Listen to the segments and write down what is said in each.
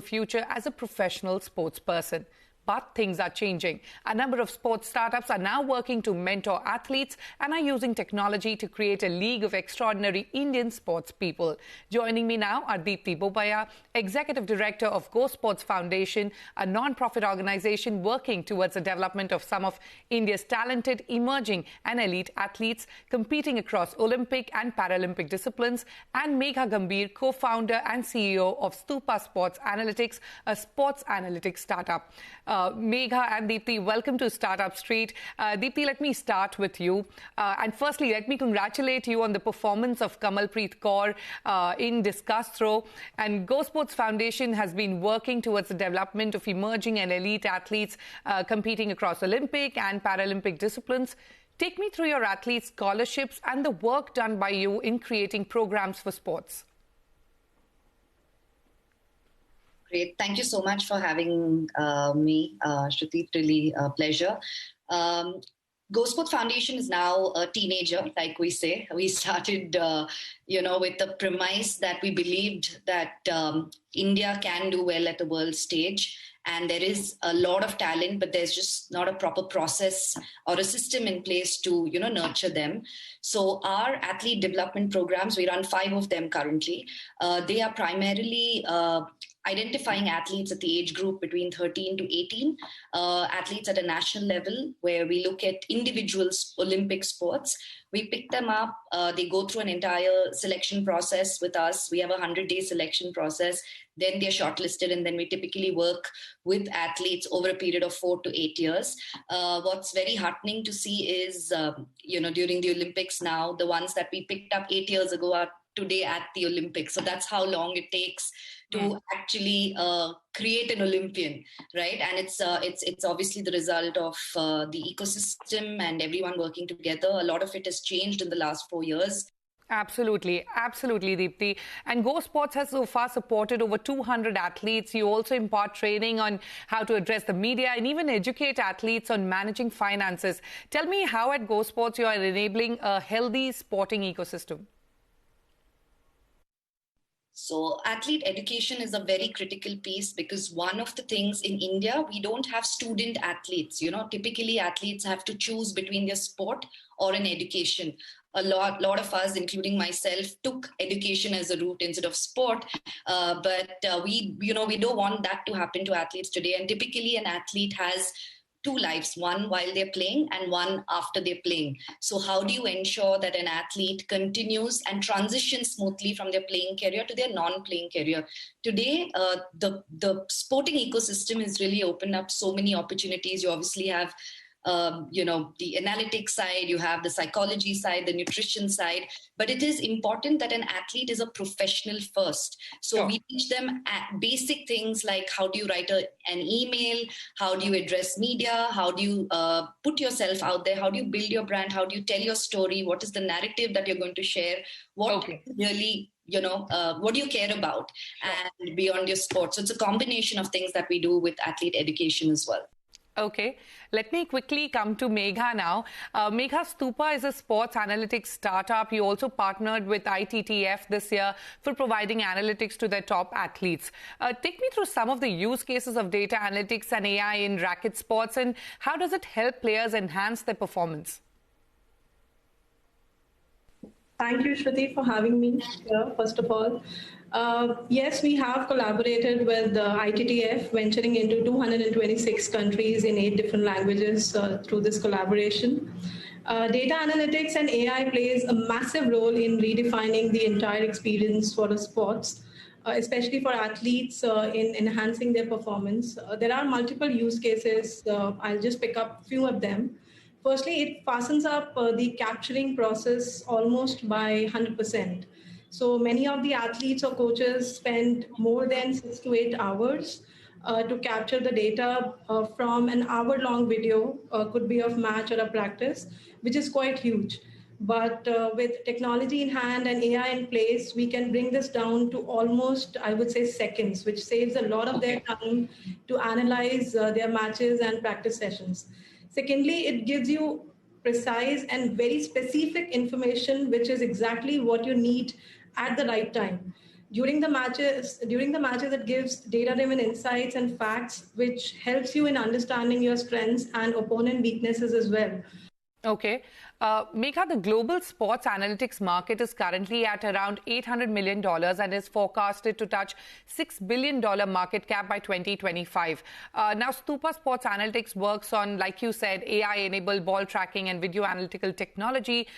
future as a professional sports person. But things are changing. A number of sports startups are now working to mentor athletes and are using technology to create a league of extraordinary Indian sports people. Joining me now are Deepti Bobaya, Executive Director of Go Sports Foundation, a non-profit organization working towards the development of some of India's talented, emerging and elite athletes competing across Olympic and Paralympic disciplines, and Megha Gambhir, co-founder and CEO of Stupa Sports Analytics, a sports analytics startup. Megha and Deepti, welcome to Startup Street. Deepti, let me start with you. And firstly, let me congratulate you on the performance of Kamalpreet Kaur in discus throw. And Go Sports Foundation has been working towards the development of emerging and elite athletes competing across Olympic and Paralympic disciplines. Take me through your athletes' scholarships and the work done by you in creating programs for sports. Great. Thank you so much for having me, Shruti. Really a pleasure. Go Sports Foundation is now a teenager, like we say. We started, with the premise that we believed that India can do well at the world stage. And there is a lot of talent, but there's just not a proper process or a system in place to, nurture them. So our athlete development programs, we run 5 of them currently. They are primarily identifying athletes at the age group between 13 to 18, athletes at a national level where we look at individual Olympic sports. We pick them up. They go through an entire selection process with us. We have a 100-day selection process. Then they're shortlisted, and then we typically work with athletes over a period of 4 to 8 years. What's very heartening to see is, during the Olympics now, the ones that we picked up 8 years ago are today at the Olympics. So that's how long it takes to actually create an Olympian, right? And it's obviously the result of the ecosystem and everyone working together. A lot of it has changed in the last 4 years. Absolutely, Deepti. And Go Sports has so far supported over 200 athletes. You also impart training on how to address the media and even educate athletes on managing finances. Tell me how at Go Sports you are enabling a healthy sporting ecosystem. So athlete education is a very critical piece because one of the things in India, we don't have student athletes. Typically athletes have to choose between their sport or an education. A lot of us, including myself, took education as a route instead of sport. But we don't want that to happen to athletes today. And typically an athlete has 2 lives, one while they're playing and one after they're playing. So how do you ensure that an athlete continues and transitions smoothly from their playing career to their non-playing career? Today, the sporting ecosystem has really opened up so many opportunities. You obviously have the analytics side, you have the psychology side, the nutrition side, but it is important that an athlete is a professional first. So Sure. We teach them basic things like how do you write an email, how do you address media, how do you put yourself out there, how do you build your brand, how do you tell your story, what is the narrative that you're going to share, what really what do you care about, and beyond your sport. So it's a combination of things that we do with athlete education as well. Okay, let me quickly come to Megha now. Megha, Stupa is a sports analytics startup. You also partnered with ITTF this year for providing analytics to their top athletes. Take me through some of the use cases of data analytics and AI in racket sports, and how does it help players enhance their performance? Thank you, Shruti, for having me here, first of all. Yes, we have collaborated with ITTF, venturing into 226 countries in 8 different languages through this collaboration. Data analytics and AI plays a massive role in redefining the entire experience for the sports, especially for athletes in enhancing their performance. There are multiple use cases. I'll just pick up a few of them. Firstly, it fastens up the capturing process almost by 100%. So many of the athletes or coaches spend more than 6 to 8 hours to capture the data from an hour-long video, could be of match or a practice, which is quite huge. But with technology in hand and AI in place, we can bring this down to almost, I would say, seconds, which saves a lot of their time to analyze their matches and practice sessions. Secondly, it gives you precise and very specific information, which is exactly what you need at the right time. during the matches, it gives data-driven insights and facts, which helps you in understanding your strengths and opponent weaknesses as well. Okay. Megha, the global sports analytics market is currently at around $800 million and is forecasted to touch $6 billion market cap by 2025. Now, Stupa Sports Analytics works on, like you said, AI-enabled ball tracking and video analytical technology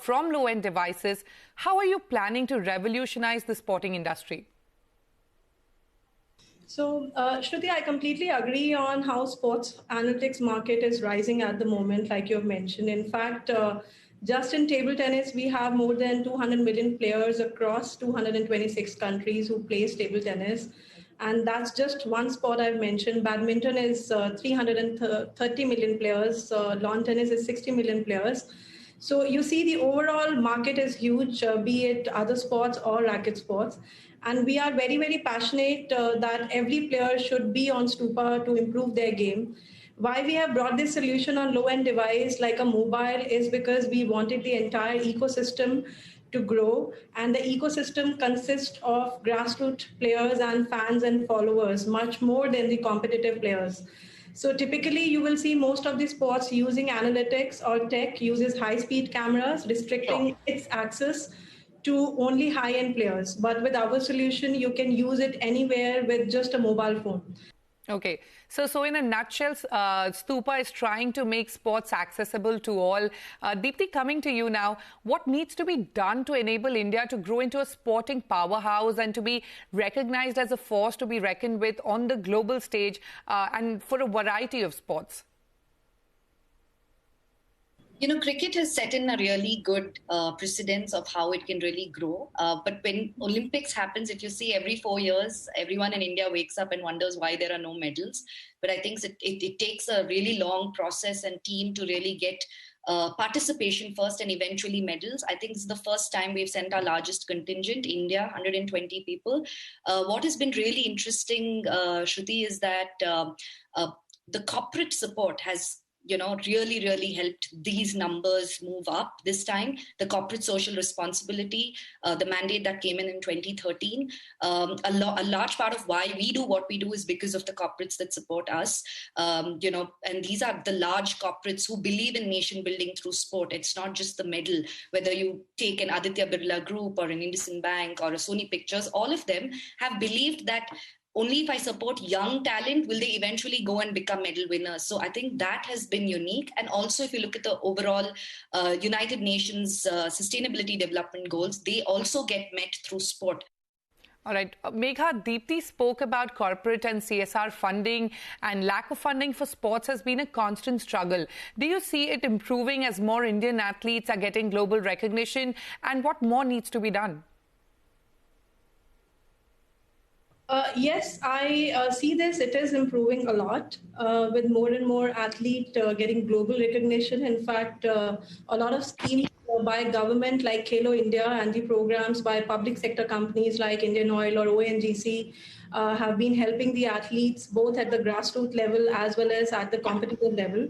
from low-end devices. How are you planning to revolutionize the sporting industry? So, Shruti, I completely agree on how sports analytics market is rising at the moment, like you've mentioned. In fact, just in table tennis, we have more than 200 million players across 226 countries who play table tennis. And that's just one sport I've mentioned. Badminton is 330 million players. Lawn tennis is 60 million players. So you see the overall market is huge, be it other sports or racket sports. And we are very, very passionate that every player should be on Stupa to improve their game. Why we have brought this solution on low-end device like a mobile is because we wanted the entire ecosystem to grow. And the ecosystem consists of grassroots players and fans and followers, much more than the competitive players. So typically, you will see most of the sports using analytics or tech uses high-speed cameras, restricting its access to only high-end players. But with our solution, you can use it anywhere with just a mobile phone. Okay, so in a nutshell, Stupa is trying to make sports accessible to all. Deepti, coming to you now, what needs to be done to enable India to grow into a sporting powerhouse and to be recognized as a force to be reckoned with on the global stage and for a variety of sports? You know, cricket has set in a really good precedence of how it can really grow. But when Olympics happens, if you see every 4 years, everyone in India wakes up and wonders why there are no medals. But I think it takes a really long process and team to really get participation first and eventually medals. I think this is the first time we've sent our largest contingent, India, 120 people. What has been really interesting, Shruti, is that the corporate support has really helped these numbers move up this time. The corporate social responsibility, the mandate that came in 2013, a large part of why we do what we do is because of the corporates that support us, and these are the large corporates who believe in nation building through sport. It's not just the medal, whether you take an Aditya Birla Group or an IndusInd Bank or a Sony Pictures, all of them have believed that only if I support young talent will they eventually go and become medal winners. So I think that has been unique. And also, if you look at the overall United Nations Sustainability Development Goals, they also get met through sport. All right. Megha, Deepti spoke about corporate and CSR funding, and lack of funding for sports has been a constant struggle. Do you see it improving as more Indian athletes are getting global recognition, and what more needs to be done? Yes, I see this. It is improving a lot with more and more athletes getting global recognition. In fact, a lot of schemes by government like Khelo India and the programs by public sector companies like Indian Oil or ONGC have been helping the athletes both at the grassroots level as well as at the competitive level.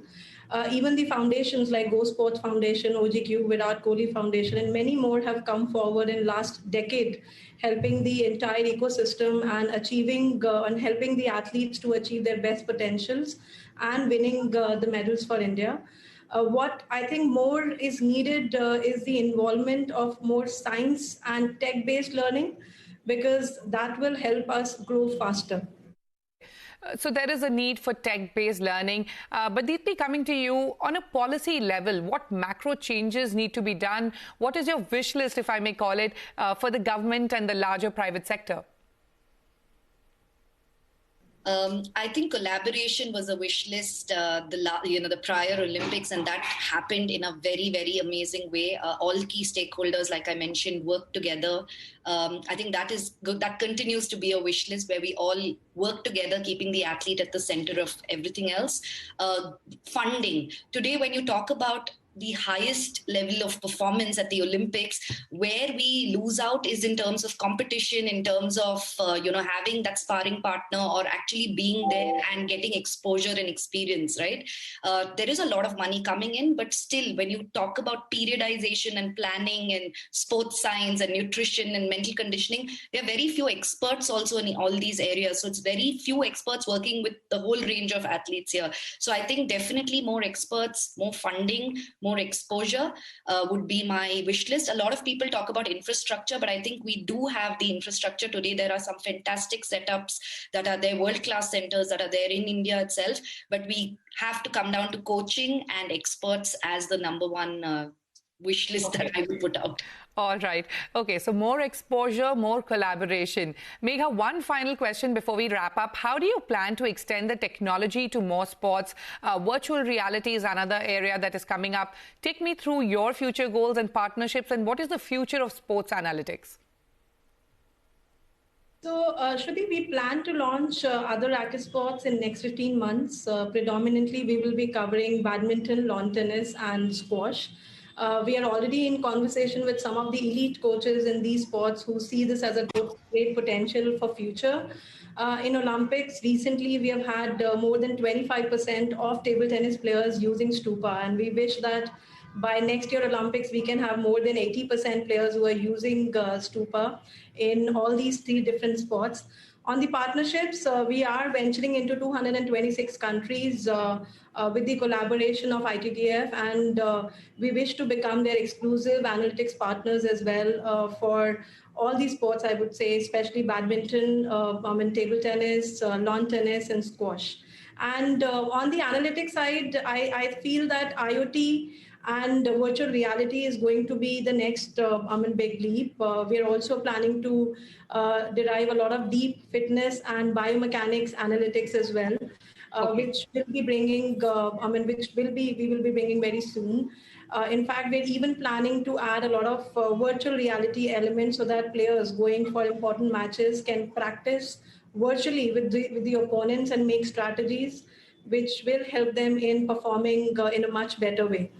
Even the foundations like Go Sports Foundation, OGQ, Virat Kohli Foundation, and many more have come forward in last decade, helping the entire ecosystem and achieving and helping the athletes to achieve their best potentials and winning the medals for India. What I think more is needed is the involvement of more science and tech-based learning, because that will help us grow faster. So there is a need for tech-based learning. But Deepti, coming to you, on a policy level, what macro changes need to be done? What is your wish list, if I may call it, for the government and the larger private sector? I think collaboration was a wish list, the prior Olympics, and that happened in a very, very amazing way. All key stakeholders, like I mentioned, worked together. I think that is good. That continues to be a wish list where we all work together, keeping the athlete at the center of everything else. Funding. Today, when you talk about the highest level of performance at the Olympics. Where we lose out is in terms of competition, in terms of having that sparring partner or actually being there and getting exposure and experience, right? There is a lot of money coming in, but still, when you talk about periodization and planning and sports science and nutrition and mental conditioning, there are very few experts also in all these areas. So it's very few experts working with the whole range of athletes here. So I think definitely more experts, more funding, more exposure would be my wish list. A lot of people talk about infrastructure, but I think we do have the infrastructure today. There are some fantastic setups that are there, world-class centers that are there in India itself, but we have to come down to coaching and experts as the number one wish list that I would put out. All right. Okay, so more exposure, more collaboration. Megha, one final question before we wrap up. How do you plan to extend the technology to more sports? Virtual reality is another area that is coming up. Take me through your future goals and partnerships, and what is the future of sports analytics? So, Shruti, we plan to launch other racket sports in next 15 months. Predominantly, we will be covering badminton, lawn tennis, and squash. We are already in conversation with some of the elite coaches in these sports who see this as a great potential for future. In Olympics, recently we have had more than 25% of table tennis players using Stupa, and we wish that by next year Olympics, we can have more than 80% players who are using Stupa in all these three different sports. On the partnerships, we are venturing into 226 countries with the collaboration of ITTF, and we wish to become their exclusive analytics partners as well for all these sports, I would say, especially badminton, table tennis, lawn tennis, and squash. And on the analytics side, I feel that IoT and virtual reality is going to be the next big leap. We are also planning to derive a lot of deep fitness and biomechanics analytics as well, which will be bringing, we will be bringing very soon. In fact, we're even planning to add a lot of virtual reality elements so that players going for important matches can practice virtually with the opponents and make strategies which will help them in performing in a much better way.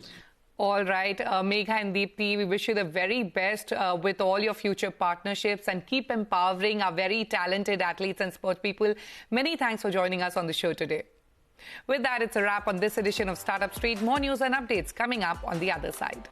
All right, Megha and Deepti, we wish you the very best with all your future partnerships, and keep empowering our very talented athletes and sports people. Many thanks for joining us on the show today. With that, it's a wrap on this edition of Startup Street. More news and updates coming up on the other side.